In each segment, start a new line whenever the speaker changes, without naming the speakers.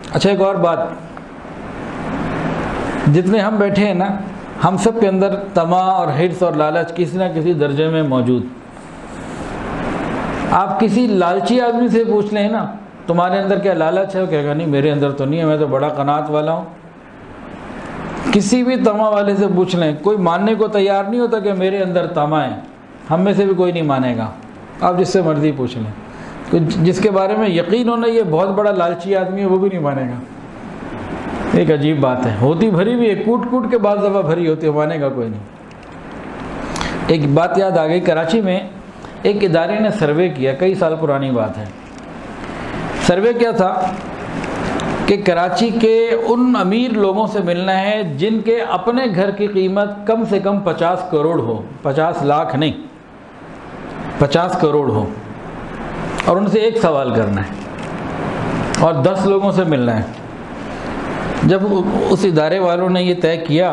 اچھا ایک اور بات، جتنے ہم بیٹھے ہیں نا، ہم سب کے اندر طمع اور حرص اور لالچ کسی نہ کسی درجے میں موجود۔ آپ کسی لالچی آدمی سے پوچھ لیں نا تمہارے اندر کیا لالچ ہے، وہ کہے گا نہیں میرے اندر تو نہیں ہے، میں تو بڑا قناعت والا ہوں۔ کسی بھی طمع والے سے پوچھ لیں، کوئی ماننے کو تیار نہیں ہوتا کہ میرے اندر طمع ہے، ہم میں سے بھی کوئی نہیں مانے گا۔ آپ جس سے مرضی پوچھ لیں، جس کے بارے میں یقین ہونا یہ بہت بڑا لالچی آدمی ہے، وہ بھی نہیں مانے گا۔ ایک عجیب بات ہے، ہوتی بھری بھی ہے، کوٹ کوٹ کے بعض دفعہ بھری ہوتی ہے، مانے گا کوئی نہیں۔ ایک بات یاد آ گئی، کراچی میں ایک ادارے نے سروے کیا، کئی سال پرانی بات ہے۔ سروے کیا تھا کہ کراچی کے ان امیر لوگوں سے ملنا ہے جن کے اپنے گھر کی قیمت کم سے کم 50 کروڑ ہو، 50 لاکھ نہیں، 50 کروڑ ہو، اور ان سے ایک سوال کرنا ہے اور 10 لوگوں سے ملنا ہے۔ جب اس ادارے والوں نے یہ طے کیا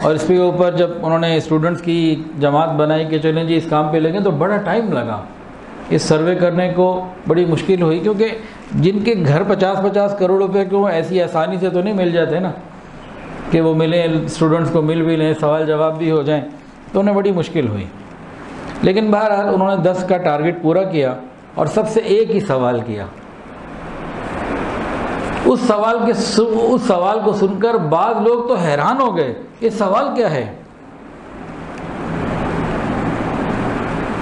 اور اس کے اوپر جب انہوں نے اسٹوڈنٹس کی جماعت بنائی کہ چلیں جی اس کام پہ لگیں، تو بڑا ٹائم لگا اس سروے کرنے کو، بڑی مشکل ہوئی، کیونکہ جن کے گھر 50 کروڑ روپے کو ایسی آسانی سے تو نہیں مل جاتے نا کہ وہ ملیں، اسٹوڈنٹس کو مل بھی لیں، سوال جواب بھی ہو جائیں، تو انہیں بڑی مشکل ہوئی۔ لیکن بہرحال انہوں نے 10 کا ٹارگٹ پورا کیا اور سب سے ایک ہی سوال کیا۔ اس سوال کو سن کر بعض لوگ تو حیران ہو گئے، یہ سوال کیا ہے؟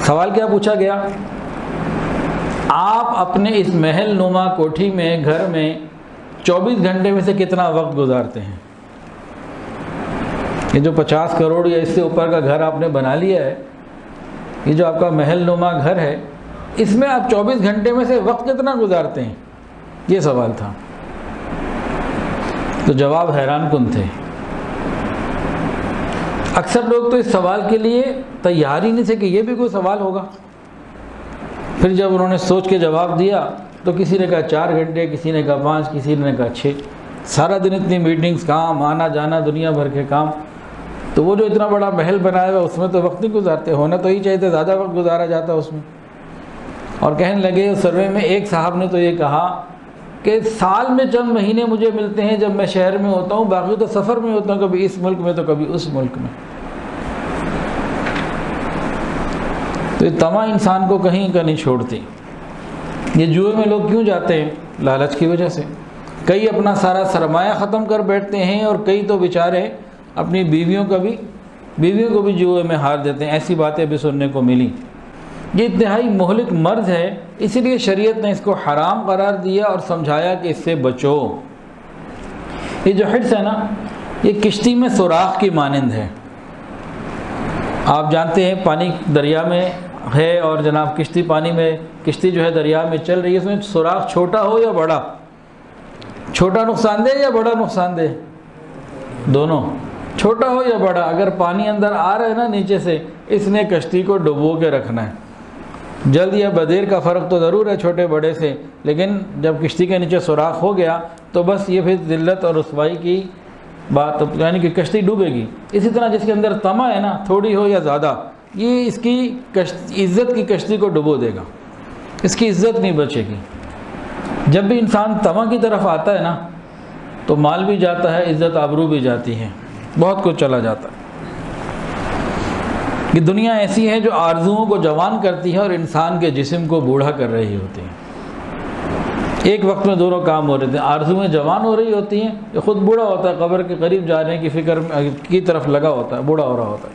سوال کیا پوچھا گیا؟ آپ اپنے اس محل نما کوٹھی میں، گھر میں 24 گھنٹے میں سے کتنا وقت گزارتے ہیں؟ یہ جو 50 کروڑ یا اس سے اوپر کا گھر آپ نے بنا لیا ہے، یہ جو آپ کا محل نما گھر ہے، اس میں آپ 24 گھنٹے میں سے وقت کتنا گزارتے ہیں؟ یہ سوال تھا۔ تو جواب حیران کن تھے۔ اکثر لوگ تو اس سوال کے لیے تیار ہی نہیں تھے کہ یہ بھی کوئی سوال ہوگا۔ پھر جب انہوں نے سوچ کے جواب دیا تو کسی نے کہا 4 گھنٹے، کسی نے کہا 5، کسی نے کہا 6۔ سارا دن اتنی میٹنگز، کام، آنا جانا، دنیا بھر کے کام، تو وہ جو اتنا بڑا محل بنایا ہوا اس میں تو وقت نہیں گزارتے، ہونا تو ہی چاہیے تھا، زیادہ وقت گزارا جاتا اس میں۔ اور کہنے لگے اس سروے میں ایک صاحب نے تو یہ کہا کہ سال میں چند مہینے مجھے ملتے ہیں جب میں شہر میں ہوتا ہوں، باقی تو سفر میں ہوتا ہوں، کبھی اس ملک میں تو کبھی اس ملک میں۔ تو یہ طمع انسان کو کہیں کا نہیں چھوڑتی۔ یہ جوئے میں لوگ کیوں جاتے ہیں؟ لالچ کی وجہ سے۔ کئی اپنا سارا سرمایہ ختم کر بیٹھتے ہیں اور کئی تو بیچارے اپنی بیویوں کو بھی جوئے میں ہار دیتے ہیں، ایسی باتیں بھی سننے کو ملی۔ یہ انتہائی مہلک مرض ہے، اسی لیے شریعت نے اس کو حرام قرار دیا اور سمجھایا کہ اس سے بچو۔ یہ جو حرص ہے نا، یہ کشتی میں سوراخ کی مانند ہے۔ آپ جانتے ہیں پانی دریا میں ہے اور جناب کشتی جو ہے دریا میں چل رہی ہے، اس میں سوراخ چھوٹا ہو یا بڑا، چھوٹا نقصان دہ یا بڑا نقصان دہ؟ دونوں، چھوٹا ہو یا بڑا، اگر پانی اندر آ رہا ہے نا نیچے سے، اس نے کشتی کو ڈبو کے رکھنا ہے۔ جلد یا بدیر کا فرق تو ضرور ہے چھوٹے بڑے سے، لیکن جب کشتی کے نیچے سوراخ ہو گیا تو بس یہ پھر ذلت اور رسوائی کی بات، یعنی کہ کشتی ڈوبے گی۔ اسی طرح جس کے اندر طمع ہے نا، تھوڑی ہو یا زیادہ، یہ اس کی عزت کی کشتی کو ڈبو دے گا، اس کی عزت نہیں بچے گی۔ جب بھی انسان طمع کی طرف آتا ہے نا تو مال بھی جاتا ہے، عزت آبرو بھی جاتی ہے، بہت کچھ چلا جاتا ہے۔ یہ دنیا ایسی ہے جو آرزوؤں کو جوان کرتی ہے اور انسان کے جسم کو بوڑھا کر رہی ہوتی ہے۔ ایک وقت میں دونوں کام ہو رہے تھے، آرزویں جوان ہو رہی ہوتی ہیں، یہ خود بوڑھا ہوتا ہے، قبر کے قریب جانے کی فکر کی طرف لگا ہوتا ہے، بوڑھا ہو رہا ہوتا ہے۔